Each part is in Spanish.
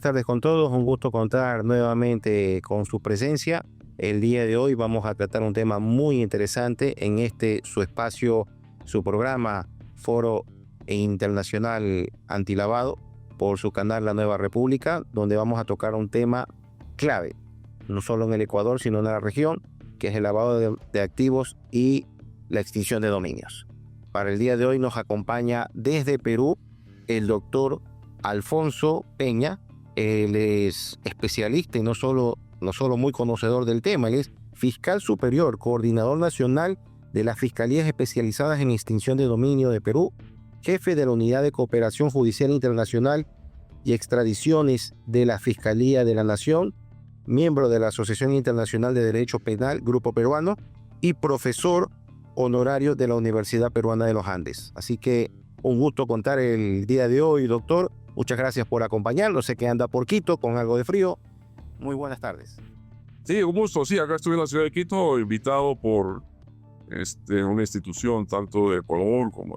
tardes con todos. Un gusto contar nuevamente con su presencia. El día de hoy vamos a tratar un tema muy interesante en su espacio, su programa Foro Internacional Antilavado por su canal La Nueva República, donde vamos a tocar un tema clave, no solo en el Ecuador, sino en la región, que es el lavado de activos y la extinción de dominios. Para el día de hoy nos acompaña desde Perú el doctor Alfonso Peña. Él es especialista y no solo muy conocedor del tema, él es fiscal superior, coordinador nacional de las Fiscalías Especializadas en Extinción de Dominio de Perú, jefe de la Unidad de Cooperación Judicial Internacional y Extradiciones de la Fiscalía de la Nación, miembro de la Asociación Internacional de Derecho Penal, Grupo Peruano, y profesor honorario de la Universidad Peruana de los Andes. Así que un gusto contar el día de hoy, doctor. Muchas gracias por acompañarnos. Sé que anda por Quito con algo de frío. Muy buenas tardes. Sí, un gusto. Sí, acá estoy en la ciudad de Quito, invitado por una institución tanto de Ecuador como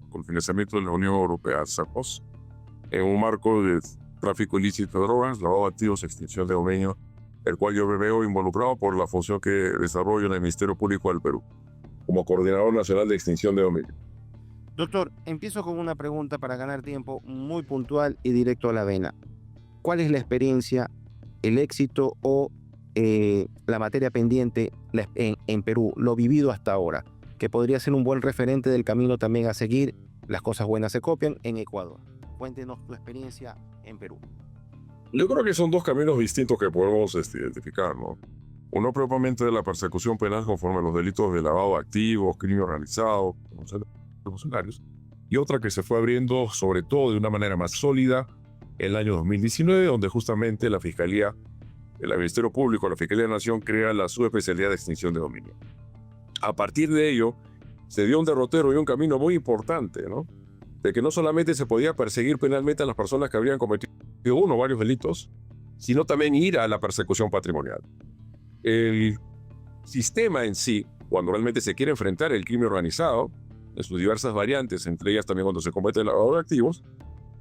con financiamiento de la Unión Europea, SACOS, en un marco de tráfico ilícito de drogas, lavado de activos, extinción de dominio, el cual yo me veo involucrado por la función que desarrollo en el Ministerio Público del Perú, como Coordinador Nacional de Extinción de Dominio. Doctor, empiezo con una pregunta para ganar tiempo, muy puntual y directo a la vena. ¿Cuál es la experiencia, el éxito o la materia pendiente en Perú, lo vivido hasta ahora, que podría ser un buen referente del camino también a seguir? Las cosas buenas se copian en Ecuador. Cuéntenos tu experiencia en Perú. Yo creo que son dos caminos distintos que podemos identificar, ¿no? Uno propiamente de la persecución penal conforme a los delitos de lavado de activos, crimen organizado, funcionarios, y otra que se fue abriendo sobre todo de una manera más sólida en el año 2019, donde justamente la Fiscalía, el Ministerio Público, la Fiscalía de la Nación crea la subespecialidad de extinción de dominio. A partir de ello, se dio un derrotero y un camino muy importante, ¿no? De que no solamente se podía perseguir penalmente a las personas que habrían cometido uno o varios delitos, sino también ir a la persecución patrimonial. El sistema en sí, cuando realmente se quiere enfrentar el crimen organizado, en sus diversas variantes, entre ellas también cuando se comete el lavado de activos,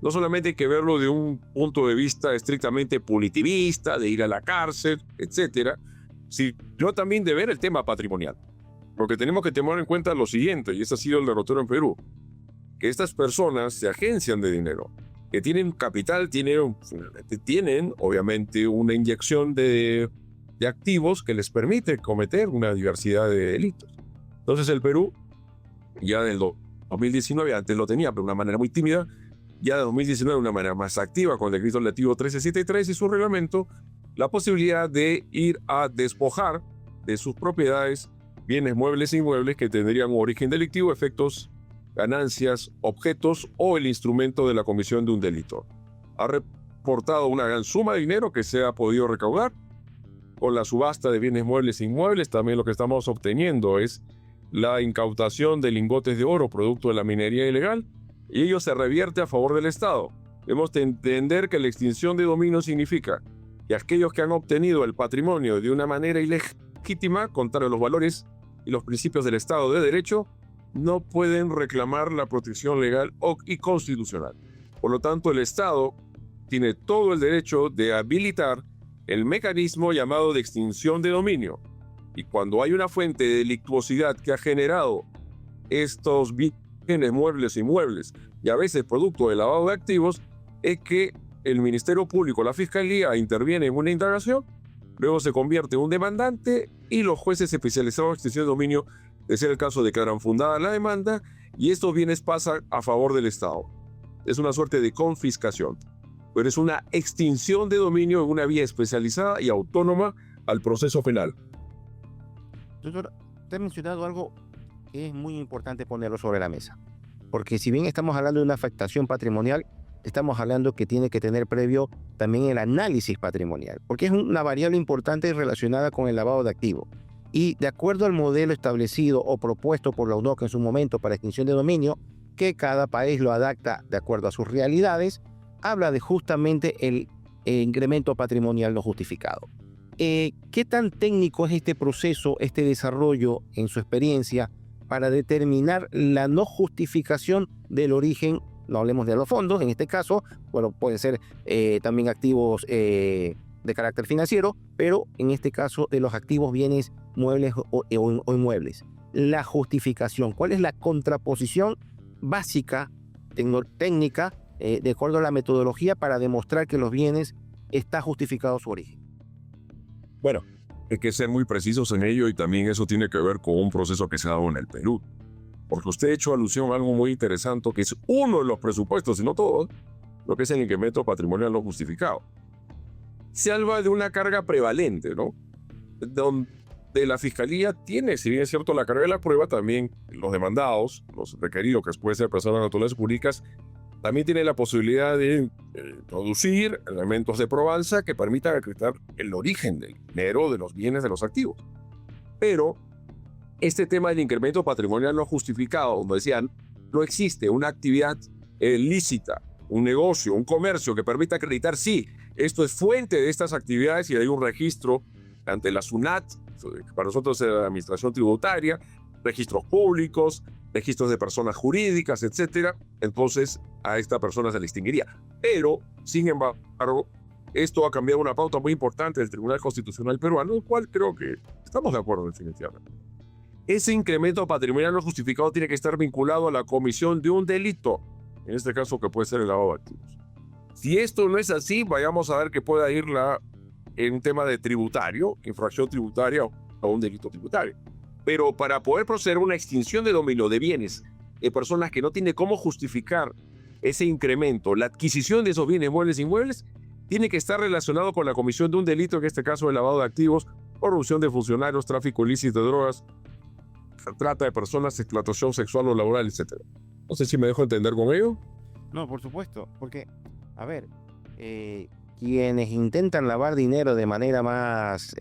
no solamente hay que verlo de un punto de vista estrictamente punitivista, de ir a la cárcel, etcétera, sino también de ver el tema patrimonial. Porque tenemos que tener en cuenta lo siguiente, y ese ha sido el derrotero en Perú, que estas personas se agencian de dinero, que tienen capital, tienen obviamente una inyección de activos que les permite cometer una diversidad de delitos. Entonces el Perú, ya del 2019, antes lo tenía, pero de una manera muy tímida, ya de 2019 de una manera más activa con el decreto legislativo 1373 y su reglamento, la posibilidad de ir a despojar de sus propiedades bienes muebles e inmuebles que tendrían origen delictivo, efectos, ganancias, objetos o el instrumento de la comisión de un delito. Ha reportado una gran suma de dinero que se ha podido recaudar. Con la subasta de bienes muebles e inmuebles, también lo que estamos obteniendo es la incautación de lingotes de oro producto de la minería ilegal, y ello se revierte a favor del Estado. Debemos entender que la extinción de dominio significa que aquellos que han obtenido el patrimonio de una manera ilegítima, contrario a los valores y los principios del Estado de Derecho, no pueden reclamar la protección legal y constitucional. Por lo tanto, el Estado tiene todo el derecho de habilitar el mecanismo llamado de extinción de dominio. Y cuando hay una fuente de delictuosidad que ha generado estos bienes muebles e inmuebles, y a veces producto de lavado de activos, es que el Ministerio Público, la Fiscalía, interviene en una indagación, luego se convierte en un demandante y los jueces especializados en extinción de dominio, de ser el caso, declaran fundada la demanda y estos bienes pasan a favor del Estado. Es una suerte de confiscación, pero es una extinción de dominio en una vía especializada y autónoma al proceso penal. Doctor, usted ha mencionado algo que es muy importante ponerlo sobre la mesa, porque si bien estamos hablando de una afectación patrimonial, estamos hablando que tiene que tener previo también el análisis patrimonial, porque es una variable importante relacionada con el lavado de activos. Y de acuerdo al modelo establecido o propuesto por la UNOC en su momento para extinción de dominio, que cada país lo adapta de acuerdo a sus realidades, habla de justamente el incremento patrimonial no justificado. ¿Qué tan técnico es este proceso, este desarrollo en su experiencia para determinar la no justificación del origen no hablemos de los fondos, en este caso, bueno, pueden ser también activos de carácter financiero, pero en este caso de los activos, bienes, muebles o inmuebles. La justificación, ¿cuál es la contraposición básica, técnica, de acuerdo a la metodología para demostrar que los bienes está justificado su origen? Bueno, hay que ser muy precisos en ello y también eso tiene que ver con un proceso que se ha dado en el Perú. Porque usted ha hecho alusión a algo muy interesante, que es uno de los presupuestos, y no todos, lo que es el incremento patrimonial no justificado. Se habla de una carga prevalente, ¿no? Donde la Fiscalía tiene, si bien es cierto, la carga de la prueba, también los demandados, los requeridos, que pueden ser personas naturales públicas, también tiene la posibilidad de introducir elementos de probanza que permitan acreditar el origen del dinero, de los bienes, de los activos. Pero este tema del incremento patrimonial no justificado, donde decían, no existe una actividad lícita, un negocio, un comercio que permita acreditar, sí, esto es fuente de estas actividades y hay un registro ante la SUNAT, para nosotros es la Administración Tributaria, registros públicos, registros de personas jurídicas, etcétera. Entonces a esta persona se le extinguiría. Pero, sin embargo, esto ha cambiado una pauta muy importante del Tribunal Constitucional peruano, el cual creo que estamos de acuerdo definitivamente. Ese incremento patrimonial no justificado tiene que estar vinculado a la comisión de un delito, en este caso que puede ser el lavado de activos. Si esto no es así, vayamos a ver que pueda ir en un tema de tributario, infracción tributaria o un delito tributario. Pero para poder proceder a una extinción de dominio de bienes de personas que no tienen cómo justificar ese incremento, la adquisición de esos bienes muebles e inmuebles, tiene que estar relacionado con la comisión de un delito, en este caso el lavado de activos, corrupción de funcionarios, tráfico ilícito de drogas, trata de personas, explotación sexual o laboral, etc. No sé si me dejo entender con ello. No, por supuesto, porque, a ver, quienes intentan lavar dinero de manera más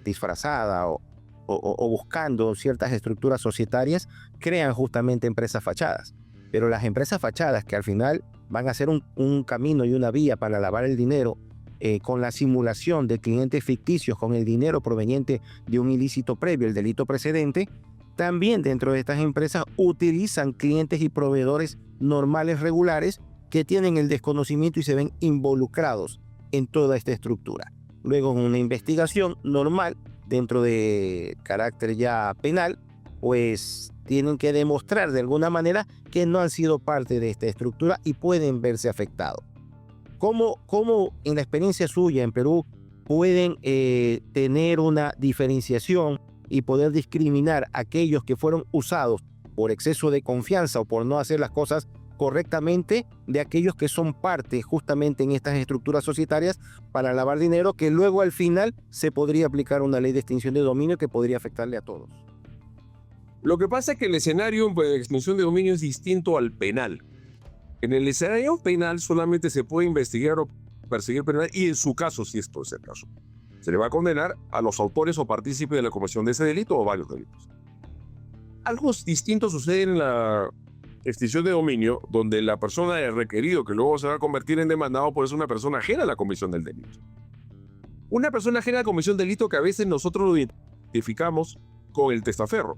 disfrazada o buscando ciertas estructuras societarias, crean justamente empresas fachadas. Pero las empresas fachadas que al final van a ser un camino y una vía para lavar el dinero, con la simulación de clientes ficticios con el dinero proveniente de un ilícito previo, el delito precedente, también dentro de estas empresas utilizan clientes y proveedores normales, regulares, que tienen el desconocimiento y se ven involucrados en toda esta estructura. Luego, en una investigación normal, dentro de carácter ya penal, pues tienen que demostrar de alguna manera que no han sido parte de esta estructura y pueden verse afectados. ¿Cómo en la experiencia suya en Perú pueden tener una diferenciación y poder discriminar a aquellos que fueron usados por exceso de confianza o por no hacer las cosas correctamente, de aquellos que son parte justamente en estas estructuras societarias para lavar dinero, que luego al final se podría aplicar una ley de extinción de dominio que podría afectarle a todos? Lo que pasa es que el escenario de extinción de dominio es distinto al penal. En el escenario penal solamente se puede investigar o perseguir penal, y en su caso, si esto es el caso, se le va a condenar a los autores o partícipes de la comisión de ese delito o varios delitos. Algo distinto sucede en la extinción de dominio, donde la persona del requerido, que luego se va a convertir en demandado, pues es una persona ajena a la comisión del delito. Una persona ajena a la comisión del delito que a veces nosotros lo identificamos con el testaferro.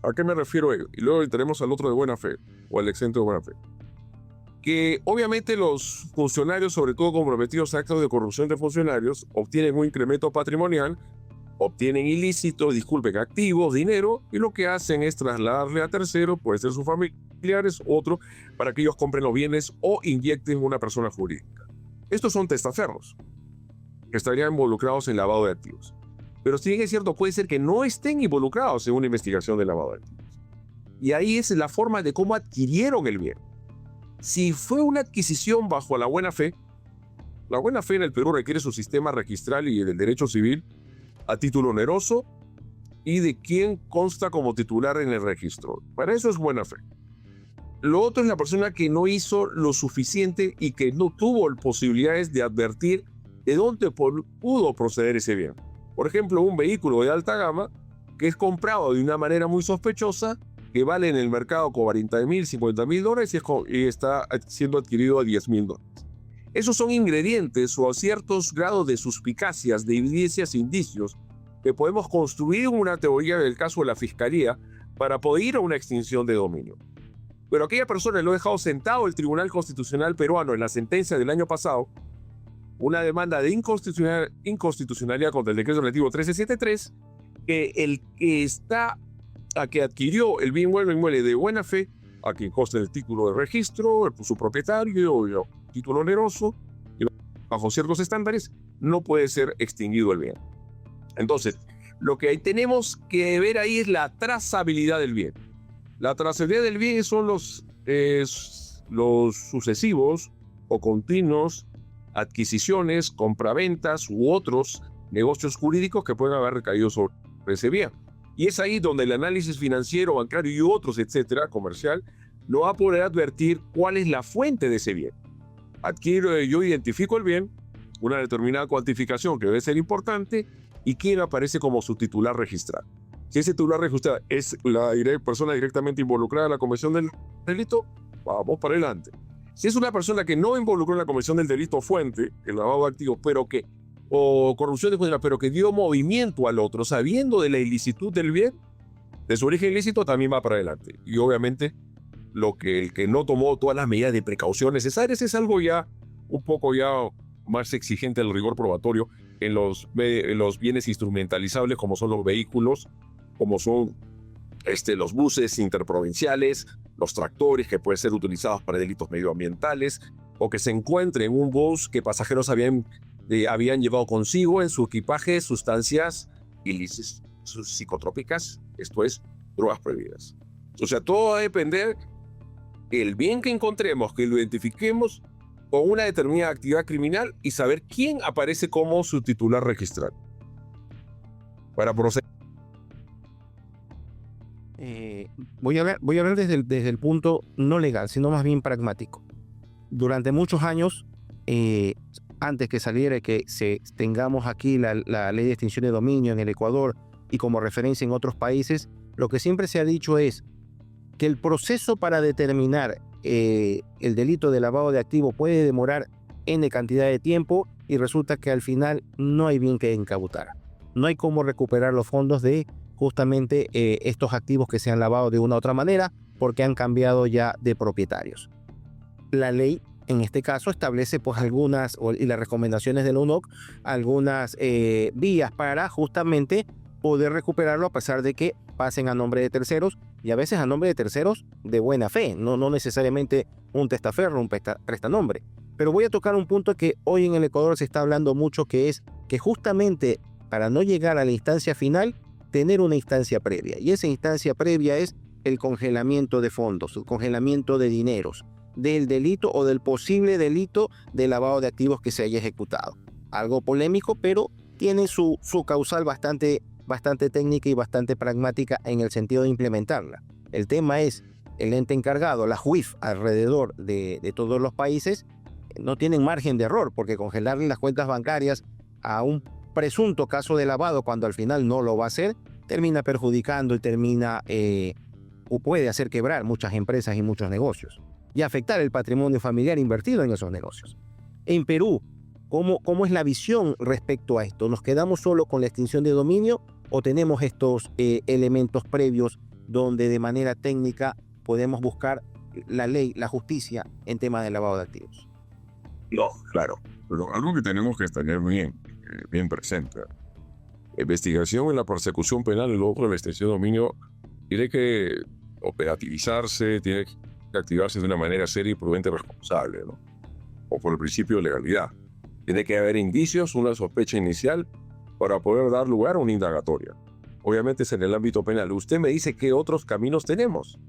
¿A qué me refiero a ello? Y luego entraremos al otro de buena fe, o al exento de buena fe. Que obviamente los funcionarios, sobre todo comprometidos a actos de corrupción de funcionarios, obtienen un incremento patrimonial, obtienen ilícitos, activos, dinero, y lo que hacen es trasladarle a terceros, puede ser sus familiares, otro, para que ellos compren los bienes o inyecten una persona jurídica. Estos son testaferros, que estarían involucrados en lavado de activos. Pero si bien es cierto, puede ser que no estén involucrados en una investigación de lavado de activos. Y ahí es la forma de cómo adquirieron el bien. Si fue una adquisición bajo la buena fe en el Perú requiere su sistema registral y del derecho civil a título oneroso y de quién consta como titular en el registro. Para eso es buena fe. Lo otro es la persona que no hizo lo suficiente y que no tuvo posibilidades de advertir de dónde pudo proceder ese bien. Por ejemplo, un vehículo de alta gama que es comprado de una manera muy sospechosa, que vale en el mercado $40,000, $50,000 y está siendo adquirido a $10,000. Esos son ingredientes o ciertos grados de suspicacias, de evidencias e indicios que podemos construir una teoría del caso de la Fiscalía para poder ir a una extinción de dominio. Pero aquella persona lo ha dejado sentado el Tribunal Constitucional peruano en la sentencia del año pasado, una demanda de inconstitucionalidad contra el decreto relativo 1373, que el que que adquirió el bien inmueble de buena fe, a quien consta el título de registro, su propietario, el título oneroso, y bajo ciertos estándares, no puede ser extinguido el bien. Entonces, lo que tenemos que ver ahí es la trazabilidad del bien. La trazabilidad del bien son los sucesivos o continuos adquisiciones, compraventas u otros negocios jurídicos que pueden haber recaído sobre ese bien. Y es ahí donde el análisis financiero, bancario y otros, etcétera, comercial, no va a poder advertir cuál es la fuente de ese bien. Yo identifico el bien, una determinada cuantificación que debe ser importante, y quién aparece como su titular registrado. Si ese titular registrado es la persona directamente involucrada en la comisión del delito, vamos para adelante. Si es una persona que no involucró en la comisión del delito fuente, el lavado de activos, o corrupción de funcionarios, pero que dio movimiento al otro, sabiendo de la ilicitud del bien, de su origen ilícito, también va para adelante. Y obviamente, el que no tomó todas las medidas de precaución necesarias es algo ya un poco más exigente del rigor probatorio en los bienes instrumentalizables, como son los vehículos, como son los buses interprovinciales, los tractores que pueden ser utilizados para delitos medioambientales, o que se encuentre en un bus que pasajeros habían llevado consigo en su equipaje sustancias ilícitas, psicotrópicas, esto es, drogas prohibidas. O sea, todo va a depender del bien que encontremos, que lo identifiquemos con una determinada actividad criminal y saber quién aparece como su titular registrado. Para proceder. Voy a hablar desde el punto no legal, sino más bien pragmático. Durante muchos años, antes que saliera y que tengamos aquí la ley de extinción de dominio en el Ecuador y como referencia en otros países, lo que siempre se ha dicho es que el proceso para determinar el delito de lavado de activos puede demorar N cantidad de tiempo y resulta que al final no hay bien que incautar. No hay cómo recuperar los fondos de justamente estos activos que se han lavado de una u otra manera porque han cambiado ya de propietarios. La ley en este caso establece pues y las recomendaciones de la UNOC, algunas vías para justamente poder recuperarlo a pesar de que pasen a nombre de terceros y a veces a nombre de terceros de buena fe, no necesariamente un testaferro, un prestanombre. Pero voy a tocar un punto que hoy en el Ecuador se está hablando mucho, que es que justamente para no llegar a la instancia final, tener una instancia previa. Y esa instancia previa es el congelamiento de fondos, el congelamiento de dineros, del delito o del posible delito de lavado de activos que se haya ejecutado. Algo polémico, pero tiene su causal bastante técnica y bastante pragmática en el sentido de implementarla. El tema es el ente encargado, la JUIF, alrededor de todos los países, no tienen margen de error, porque congelarle las cuentas bancarias a un presunto caso de lavado cuando al final no lo va a hacer, termina perjudicando y o puede hacer quebrar muchas empresas y muchos negocios y afectar el patrimonio familiar invertido en esos negocios. En Perú, ¿cómo es la visión respecto a esto? ¿Nos quedamos solo con la extinción de dominio o tenemos estos elementos previos donde de manera técnica podemos buscar la ley, la justicia en tema de lavado de activos? No, claro, pero algo que tenemos que tener bien presente. Investigación en la persecución penal, el otro de la extinción de dominio, tiene que operativizarse, tiene que activarse de una manera seria y prudente y responsable, ¿no? O por el principio de legalidad. Tiene que haber indicios, una sospecha inicial para poder dar lugar a una indagatoria. Obviamente es en el ámbito penal. Usted me dice qué otros caminos tenemos.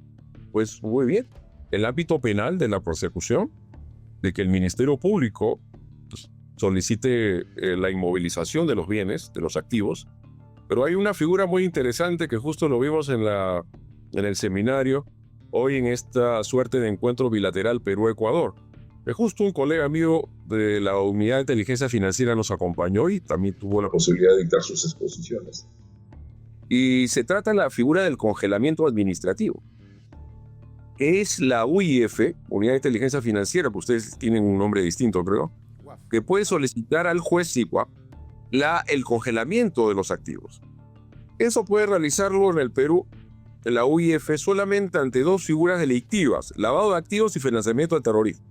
Pues muy bien. El ámbito penal de la persecución, de que el Ministerio Público solicite la inmovilización de los bienes, de los activos. Pero hay una figura muy interesante que justo lo vimos en el seminario, hoy en esta suerte de encuentro bilateral Perú-Ecuador. Que justo un colega mío de la Unidad de Inteligencia Financiera nos acompañó y también tuvo la posibilidad de dictar sus exposiciones. Y se trata de la figura del congelamiento administrativo, que es la UIF, Unidad de Inteligencia Financiera, que ustedes tienen un nombre distinto, creo, que puede solicitar al juez SICUA el congelamiento de los activos. Eso puede realizarlo en el Perú la UIF solamente ante dos figuras delictivas, lavado de activos y financiamiento de terrorismo.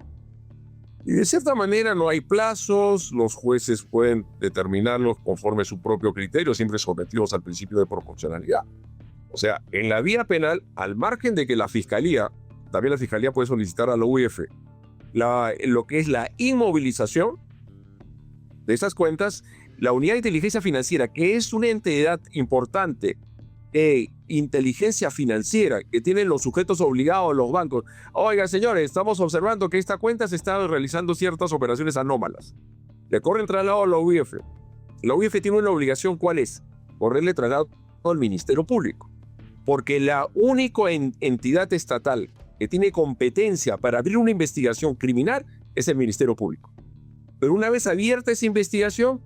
Y de cierta manera no hay plazos, los jueces pueden determinarlos conforme a su propio criterio, siempre sometidos al principio de proporcionalidad. O sea, en la vía penal, al margen de que también la Fiscalía puede solicitar a la UIF lo que es la inmovilización de esas cuentas, la Unidad de Inteligencia Financiera, que es una entidad importante de inteligencia financiera que tienen los sujetos obligados, los bancos. Oiga, señores, estamos observando que esta cuenta se está realizando ciertas operaciones anómalas. Le corren traslado a la UIF. La UIF tiene una obligación, ¿cuál es? Correrle traslado al Ministerio Público. Porque la única entidad estatal que tiene competencia para abrir una investigación criminal es el Ministerio Público. Pero una vez abierta esa investigación,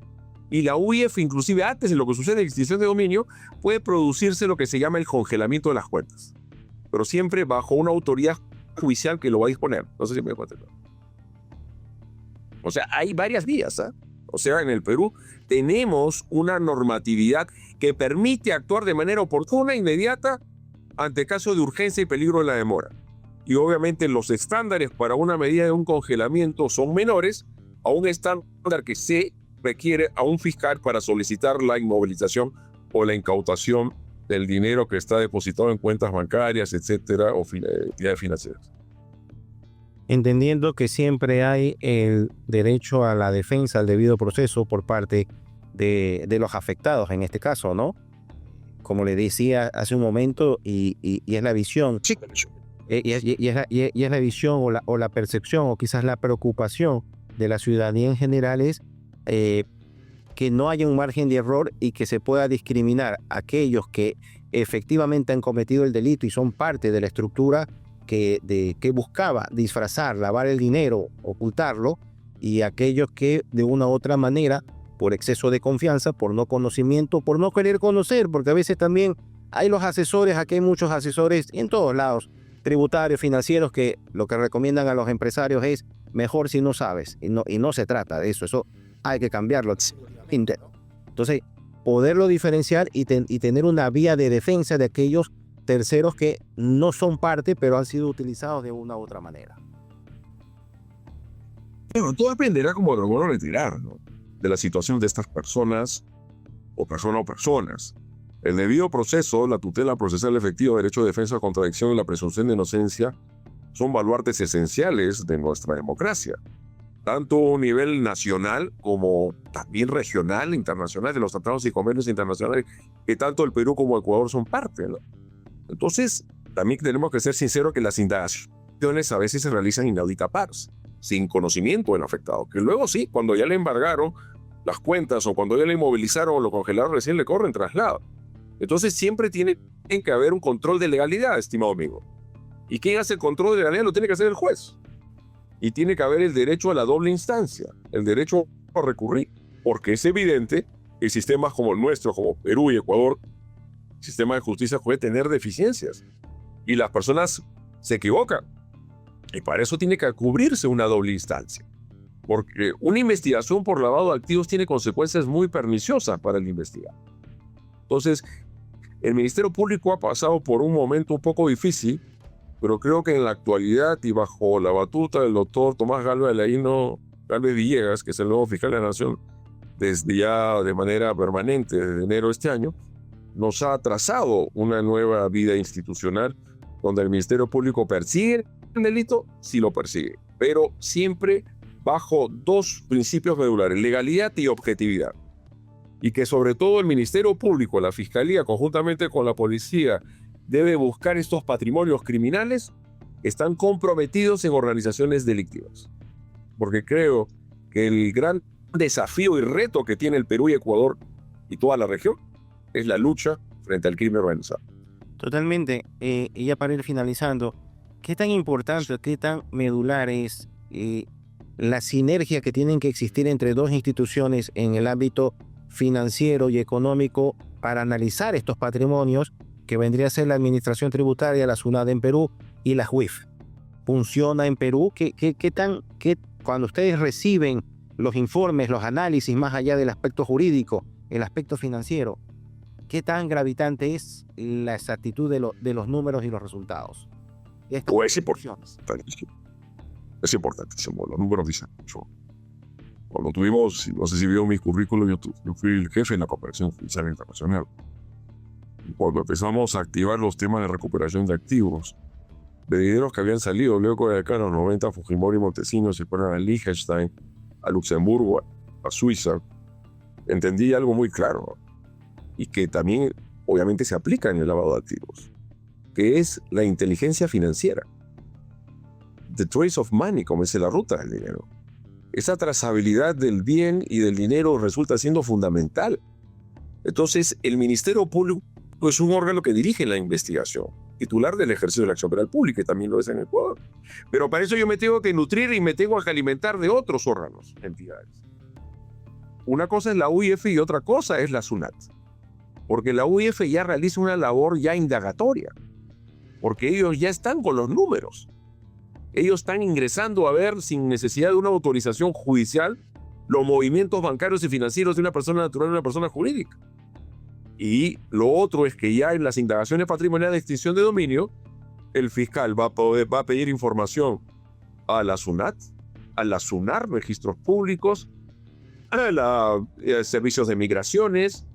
y la UIF, inclusive antes de lo que sucede en la extinción de dominio, puede producirse lo que se llama el congelamiento de las cuentas. Pero siempre bajo una autoridad judicial que lo va a disponer. No sé si me voy a entender. O sea, hay varias vías, ¿eh? O sea, en el Perú tenemos una normatividad que permite actuar de manera oportuna e inmediata ante caso de urgencia y peligro de la demora. Y obviamente los estándares para una medida de un congelamiento son menores a un estándar que se requiere a un fiscal para solicitar la inmovilización o la incautación del dinero que está depositado en cuentas bancarias, etcétera, o entidades financieras. Entendiendo que siempre hay el derecho a la defensa, al debido proceso por parte de los afectados en este caso, ¿no? Como le decía hace un momento, y es la visión. Sí. Y es la visión o la percepción o quizás la preocupación de la ciudadanía en general es que no haya un margen de error y que se pueda discriminar a aquellos que efectivamente han cometido el delito y son parte de la estructura que buscaba disfrazar, lavar el dinero, ocultarlo, y aquellos que de una u otra manera, por exceso de confianza, por no conocimiento, por no querer conocer, porque a veces también hay los asesores, aquí hay muchos asesores en todos lados, tributarios, financieros, que lo que recomiendan a los empresarios es mejor si no sabes, y no se trata de eso hay que cambiarlo. Entonces, poderlo diferenciar y tener una vía de defensa de aquellos terceros que no son parte, pero han sido utilizados de una u otra manera. Bueno, todo dependerá, como lo vuelvo a retirar, ¿no?, de la situación de estas personas o personas. El debido proceso, la tutela procesal efectiva, derecho de defensa, contradicción y la presunción de inocencia son baluartes esenciales de nuestra democracia, tanto a nivel nacional como también regional, internacional, de los tratados y convenios internacionales que tanto el Perú como Ecuador son parte, ¿no? Entonces, también tenemos que ser sinceros que las indagaciones a veces se realizan inaudita pars, sin conocimiento del afectado, que luego sí, cuando ya le embargaron las cuentas o cuando ya le inmovilizaron o lo congelaron, recién le corren traslado. Entonces siempre tiene que haber un control de legalidad, estimado amigo. ¿Y quién hace el control de legalidad? Lo tiene que hacer el juez. Y tiene que haber el derecho a la doble instancia, el derecho a recurrir, porque es evidente que sistemas como el nuestro, como Perú y Ecuador, el sistema de justicia puede tener deficiencias y las personas se equivocan. Y para eso tiene que cubrirse una doble instancia, porque una investigación por lavado de activos tiene consecuencias muy perniciosas para el investigado. Entonces, el Ministerio Público ha pasado por un momento un poco difícil, pero creo que en la actualidad y bajo la batuta del doctor Tomás Gálvez Villegas, que es el nuevo fiscal de la Nación, desde ya de manera permanente, desde enero de este año, nos ha trazado una nueva vida institucional donde el Ministerio Público persigue el delito, sí lo persigue, pero siempre bajo dos principios medulares, legalidad y objetividad. Y que sobre todo el Ministerio Público, la Fiscalía, conjuntamente con la Policía, debe buscar estos patrimonios criminales que están comprometidos en organizaciones delictivas. Porque creo que el gran desafío y reto que tiene el Perú y Ecuador y toda la región es la lucha frente al crimen organizado. Totalmente. Y ya para ir finalizando, ¿qué tan importante, qué tan medular es la sinergia que tienen que existir entre dos instituciones en el ámbito financiero y económico para analizar estos patrimonios, que vendría a ser la Administración Tributaria, la SUNAT en Perú y la UIF? ¿Funciona en Perú? Cuando ustedes reciben los informes, los análisis, más allá del aspecto jurídico, el aspecto financiero, ¿qué tan gravitante es la exactitud de los números y los resultados? Pues es importantísimo. Es importantísimo. Los números dicen mucho. Cuando tuvimos, no sé si vio mi currículum, yo fui el jefe en la cooperación judicial internacional. Cuando empezamos a activar los temas de recuperación de activos, de dineros que habían salido luego de acá en los 90, Fujimori y Montesinos se fueron a Liechtenstein, a Luxemburgo, a Suiza, entendí algo muy claro, y que también obviamente se aplica en el lavado de activos, que es la inteligencia financiera. The trace of money, como dice la ruta del dinero. Esa trazabilidad del bien y del dinero resulta siendo fundamental. Entonces, el Ministerio Público es un órgano que dirige la investigación, titular del ejercicio de la acción penal pública, y también lo es en Ecuador. Pero para eso yo me tengo que nutrir y me tengo que alimentar de otros órganos, entidades. Una cosa es la UIF y otra cosa es la SUNAT. Porque la UIF ya realiza una labor ya indagatoria, porque ellos ya están con los números. Ellos están ingresando a ver, sin necesidad de una autorización judicial, los movimientos bancarios y financieros de una persona natural y una persona jurídica. Y lo otro es que ya en las indagaciones patrimoniales de extinción de dominio, el fiscal va a pedir información a la SUNAT, a la SUNAR, registros públicos, a los servicios de migraciones,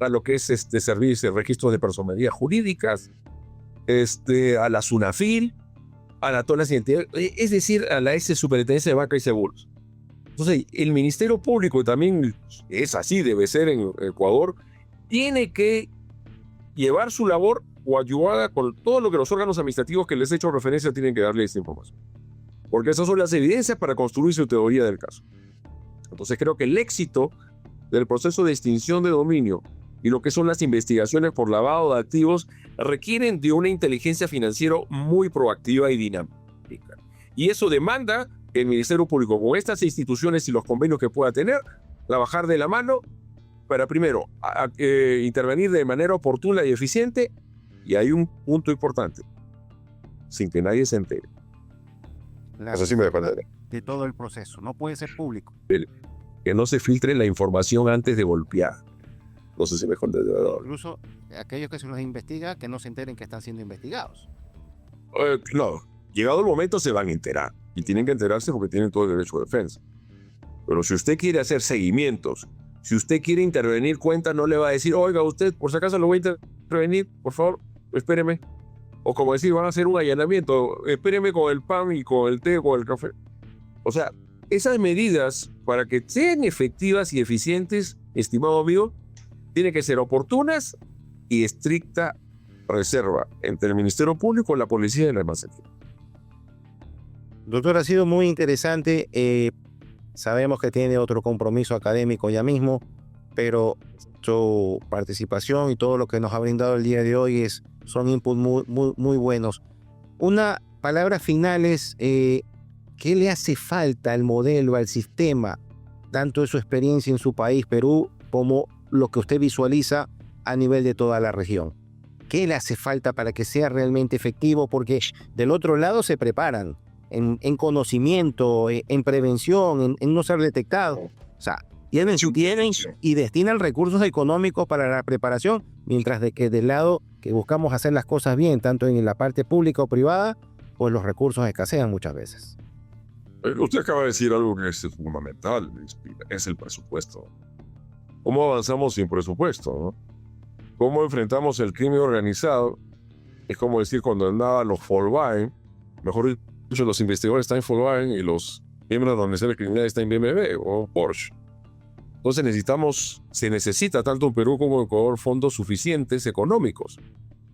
a lo que es servicio de registros de personerías jurídicas, a la SUNAFIL, a todas las identidades, es decir, a la Superintendencia de Banca y Seguros. Entonces, el Ministerio Público también es así, debe ser en Ecuador, tiene que llevar su labor coadyuvada con todo lo que los órganos administrativos que les he hecho referencia tienen que darle esta información. Porque esas son las evidencias para construir su teoría del caso. Entonces, creo que el éxito del proceso de extinción de dominio y lo que son las investigaciones por lavado de activos requieren de una inteligencia financiera muy proactiva y dinámica. Y eso demanda que el Ministerio Público, con estas instituciones y los convenios que pueda tener, trabajar de la mano para, primero, intervenir de manera oportuna y eficiente, y hay un punto importante, sin que nadie se entere. Eso sí me depende de todo el proceso, no puede ser público. Que no se filtre la información antes de golpear. No sé si me entiende. Incluso aquellos que se los investiga, que no se enteren que están siendo investigados. No, llegado el momento se van a enterar. Y tienen que enterarse porque tienen todo el derecho de defensa. Pero si usted quiere hacer seguimientos, si usted quiere intervenir cuenta, no le va a decir, oiga, usted, por si acaso lo voy a intervenir, por favor, espéreme. O como decir, van a hacer un allanamiento, espéreme con el pan y con el té o con el café. O sea, esas medidas, para que sean efectivas y eficientes, estimado amigo, tienen que ser oportunas y estricta reserva entre el Ministerio Público, la policía y la almacenía. Doctor, ha sido muy interesante. Sabemos que tiene otro compromiso académico ya mismo, pero su participación y todo lo que nos ha brindado el día de hoy son inputs muy buenos. Una palabra final es, ¿qué le hace falta al modelo, al sistema, tanto de su experiencia en su país, Perú, como lo que usted visualiza a nivel de toda la región? ¿Qué le hace falta para que sea realmente efectivo? Porque del otro lado se preparan en conocimiento, en prevención, en no ser detectado. O sea, tienen y destinan recursos económicos para la preparación, mientras de que del lado que buscamos hacer las cosas bien, tanto en la parte pública o privada, pues los recursos escasean muchas veces. Usted acaba de decir algo que es fundamental, es el presupuesto. ¿Cómo avanzamos sin presupuesto, no? ¿Cómo enfrentamos el crimen organizado? Es como decir cuando andaba los Volkswagen, mejor dicho, los investigadores están en Volkswagen y los miembros de la organización criminal están en BMW o Porsche. Entonces se necesita tanto en Perú como en Ecuador fondos suficientes económicos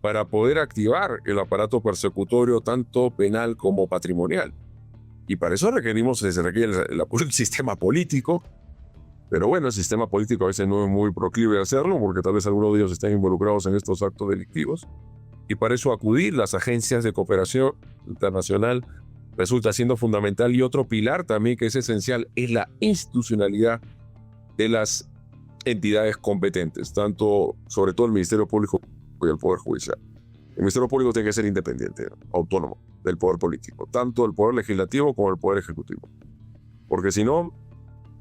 para poder activar el aparato persecutorio tanto penal como patrimonial. Y para eso se requiere el apoyo del sistema político. Pero bueno, el sistema político a veces no es muy proclive a hacerlo porque tal vez algunos de ellos estén involucrados en estos actos delictivos. Y para eso acudir las agencias de cooperación internacional resulta siendo fundamental. Y otro pilar también que es esencial es la institucionalidad de las entidades competentes, sobre todo el Ministerio Público y el Poder Judicial. El Ministerio Público tiene que ser independiente, autónomo del Poder Político, tanto el Poder Legislativo como el Poder Ejecutivo. Porque si no,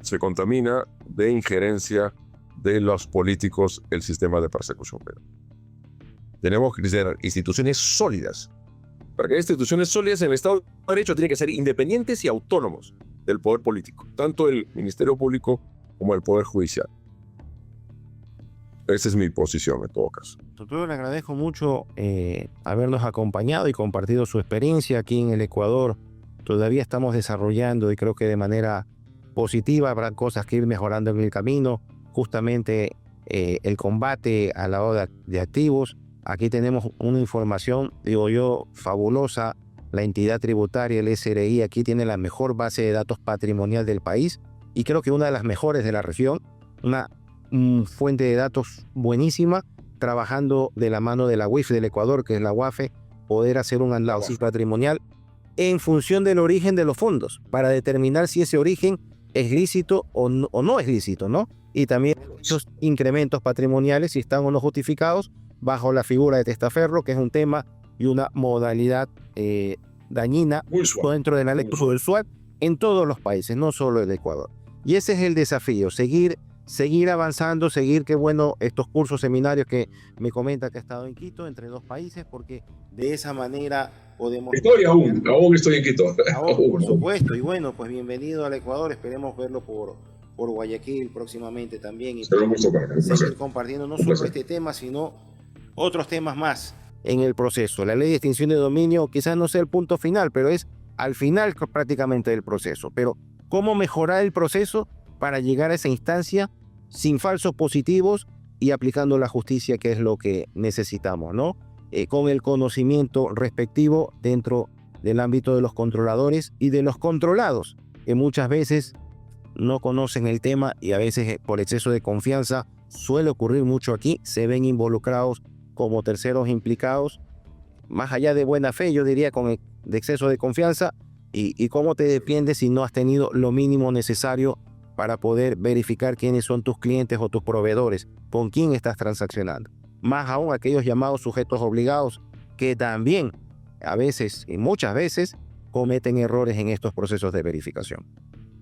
se contamina de injerencia de los políticos el sistema de persecución penal. Tenemos que tener instituciones sólidas. Para que haya instituciones sólidas en el Estado de Derecho tienen que ser independientes y autónomos del poder político, tanto el Ministerio Público como el Poder Judicial. Esa es mi posición en todo caso. Doctor, le agradezco mucho habernos acompañado y compartido su experiencia aquí en el Ecuador. Todavía estamos desarrollando y creo que de manera positiva habrá cosas que ir mejorando en el camino. Justamente el combate al lavado de activos. Aquí tenemos una información, digo yo, fabulosa. La entidad tributaria, el SRI, aquí tiene la mejor base de datos patrimonial del país y creo que una de las mejores de la región. Una fuente de datos buenísima, trabajando de la mano de la UIF del Ecuador, que es la UAFE, poder hacer un análisis patrimonial en función del origen de los fondos, para determinar si ese origen es lícito o no es lícito, ¿no? Y también esos incrementos patrimoniales, si están o no justificados, bajo la figura de testaferro, que es un tema y una modalidad dañina dentro de la ley del SWAT en todos los países, no solo el Ecuador. Y ese es el desafío, seguir avanzando, qué bueno, estos cursos, seminarios que me comenta que ha estado en Quito, entre dos países, porque de esa manera podemos... Aún estoy en Quito. Por supuesto, y bueno, pues bienvenido al Ecuador, esperemos verlo por Guayaquil próximamente también, y seguir compartiendo no solo este tema, sino otros temas más en el proceso. La ley de extinción de dominio quizás no sea el punto final, pero es al final prácticamente del proceso. Pero ¿cómo mejorar el proceso para llegar a esa instancia sin falsos positivos y aplicando la justicia, que es lo que necesitamos, ¿no? Con el conocimiento respectivo dentro del ámbito de los controladores y de los controlados, que muchas veces no conocen el tema y a veces por exceso de confianza, suele ocurrir mucho aquí, se ven involucrados como terceros implicados, más allá de buena fe, yo diría de exceso de confianza, y cómo te defiendes si no has tenido lo mínimo necesario para poder verificar quiénes son tus clientes o tus proveedores, con quién estás transaccionando. Más aún aquellos llamados sujetos obligados, que también a veces y muchas veces cometen errores en estos procesos de verificación.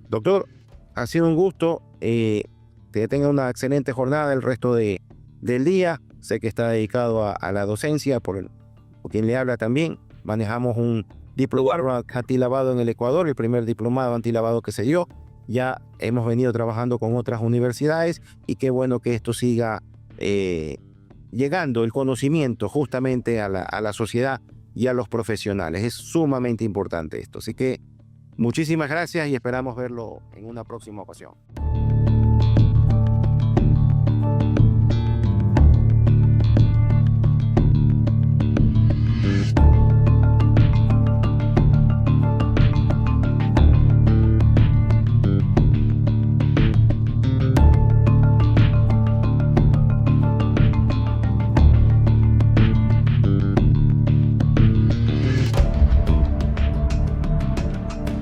Doctor, ha sido un gusto, que tenga una excelente jornada el resto del día. Sé que está dedicado a la docencia, por quien le habla también. Manejamos un diplomado antilavado en el Ecuador, el primer diplomado antilavado que se dio. Ya hemos venido trabajando con otras universidades y qué bueno que esto siga llegando, el conocimiento justamente a la sociedad y a los profesionales. Es sumamente importante esto. Así que muchísimas gracias y esperamos verlo en una próxima ocasión.